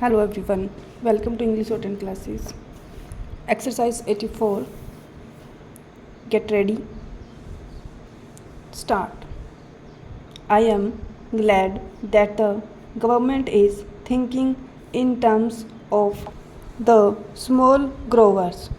Hello everyone, welcome to English Written Classes. Exercise 84. Get ready. Start. I am glad that the government is thinking in terms of the small growers.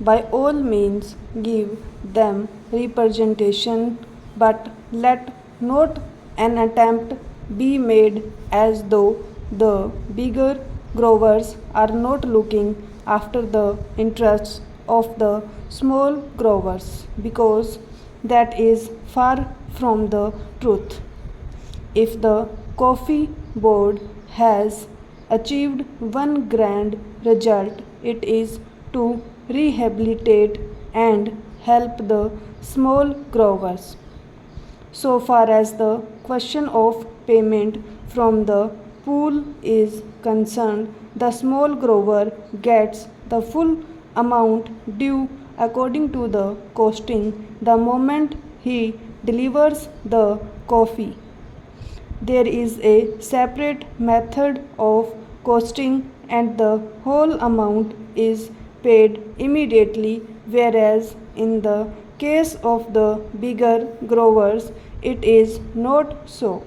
By all means, give them representation, but let not an attempt be made as though the bigger growers are not looking after the interests of the small growers, because that is far from the truth. If the coffee board has achieved one grand result, it is to rehabilitate and help the small growers. So far as the question of payment from the pool is concerned, the small grower gets the full amount due according to the costing the moment he delivers the coffee. There is a separate method of costing and the whole amount is paid immediately, whereas in the case of the bigger growers it is not so.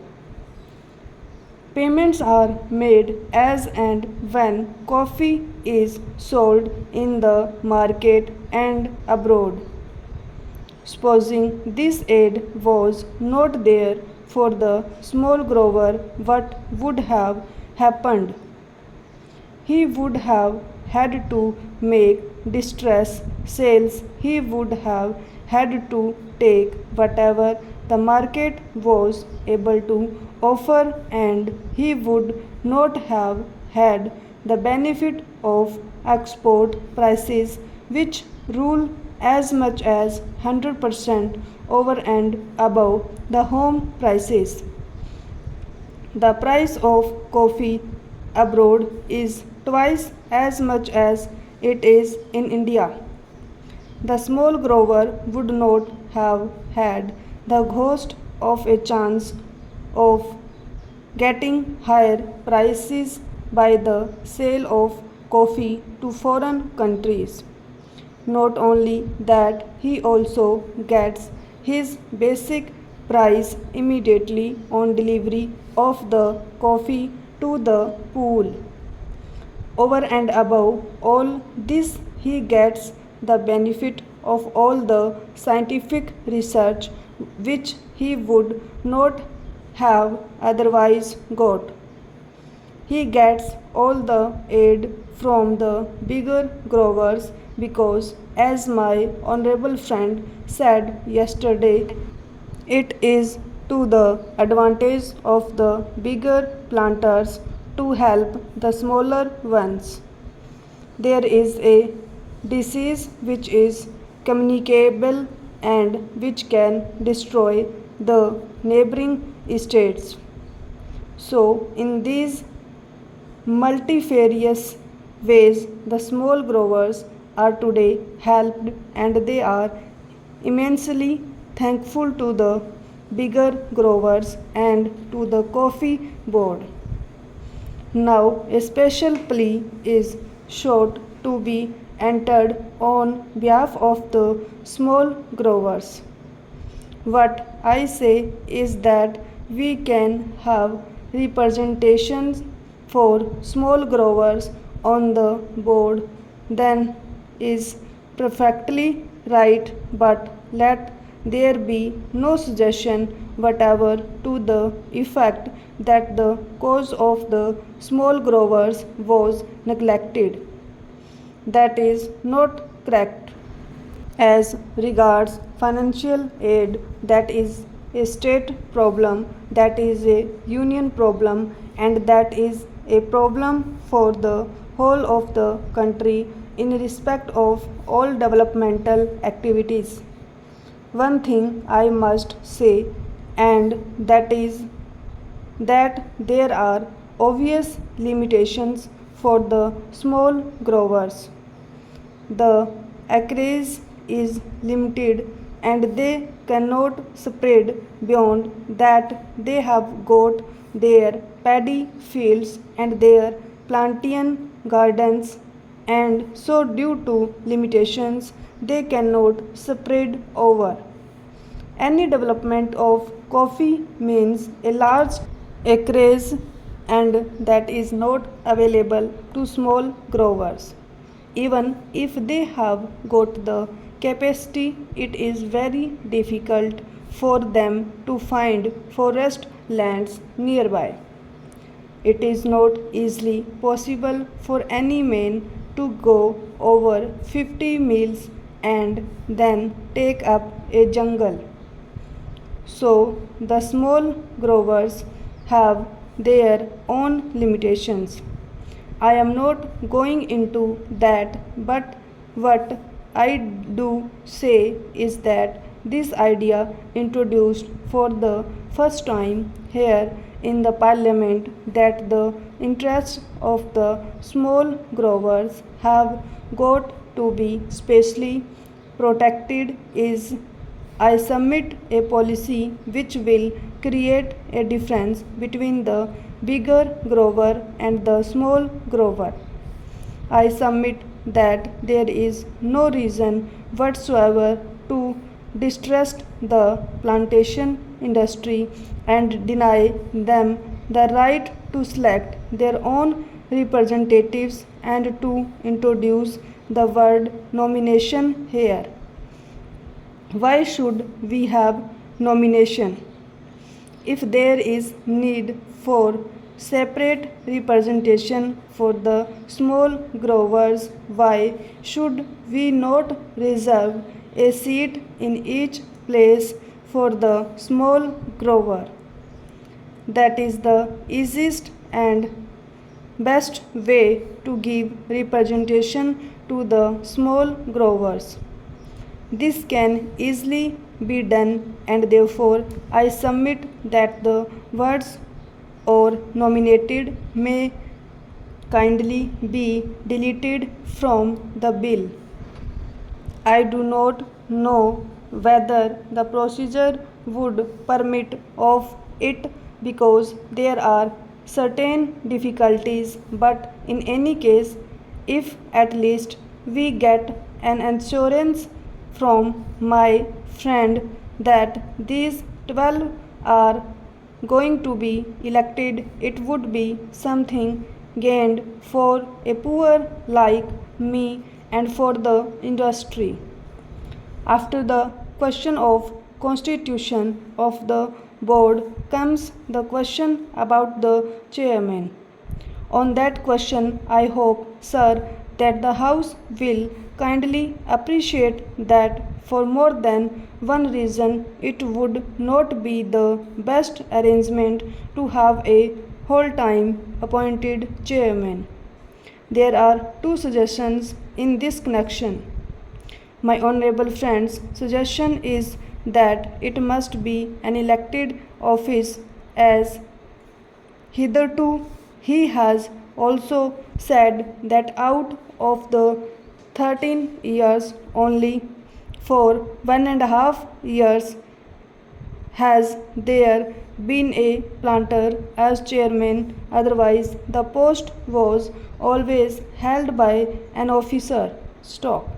Payments are made as and when coffee is sold in the market and abroad. Supposing this aid was not there for the small grower, what would have happened? He would have had to make distress sales. He would have had to take whatever the market was able to offer, and he would not have had the benefit of export prices, which rule as much as 100% over and above the home prices. The price of coffee abroad is twice as much as it is in India. The small grower would not have had the ghost of a chance of getting higher prices by the sale of coffee to foreign countries. Not only that, he also gets his basic price immediately on delivery of the coffee to the pool. Over and above all this, he gets the benefit of all the scientific research which he would not have otherwise got. He gets all the aid from the bigger growers because, as my honorable friend said yesterday, it is to the advantage of the bigger planters to help the smaller ones. There is a disease which is communicable and which can destroy the neighboring states. So, in these multifarious ways, the small growers are today helped, and they are immensely thankful to the bigger growers and to the coffee board. Now, a special plea is sought to be entered on behalf of the small growers. What I say is that we can have representations for small growers on the board, then is perfectly right, but let there be no suggestion whatever to the effect that the cause of the small growers was neglected. That is not correct. As regards financial aid, that is a state problem, that is a union problem, and that is a problem for the whole of the country in respect of all developmental activities. One thing I must say, and that is that there are obvious limitations for the small growers. The acreage is limited and they cannot spread beyond that. They have got their paddy fields and their plantain gardens, and so due to limitations they cannot spread over. Any development of coffee means a large acreage, and that is not available to small growers. Even if they have got the capacity, it is very difficult for them to find forest lands nearby. It is not easily possible for any man to go over 50 miles and then take up a jungle. So the small growers have their own limitations. I am not going into that, but what I do say is that this idea introduced for the first time here in the parliament, that the interests of the small growers have got to be specially protected, is I submit a policy which will create a difference between the bigger grower and the small grower. I submit that there is no reason whatsoever to distrust the plantation industry and deny them the right to select their own representatives and to introduce the word nomination here. Why should we have nomination? If there is need for separate representation for the small growers, why should we not reserve a seat in each place for the small grower? That is the easiest and best way to give representation to the small growers. This can easily be done, and therefore I submit that the words or nominated may kindly be deleted from the bill. I do not know whether the procedure would permit of it because there are certain difficulties, but in any case, if at least we get an assurance from my friend that these 12 are going to be elected, it would be something gained for a poor like me and for the industry. After the question of constitution of the board comes the question about the chairman. On that question, I hope, sir, that the House will kindly appreciate that for more than one reason it would not be the best arrangement to have a whole-time appointed chairman. There are two suggestions in this connection. My honorable friend's suggestion is that it must be an elected office, as hitherto he has also said that out of the 13 years only for 1.5 years has there been a planter as chairman, otherwise the post was always held by an officer. Stop.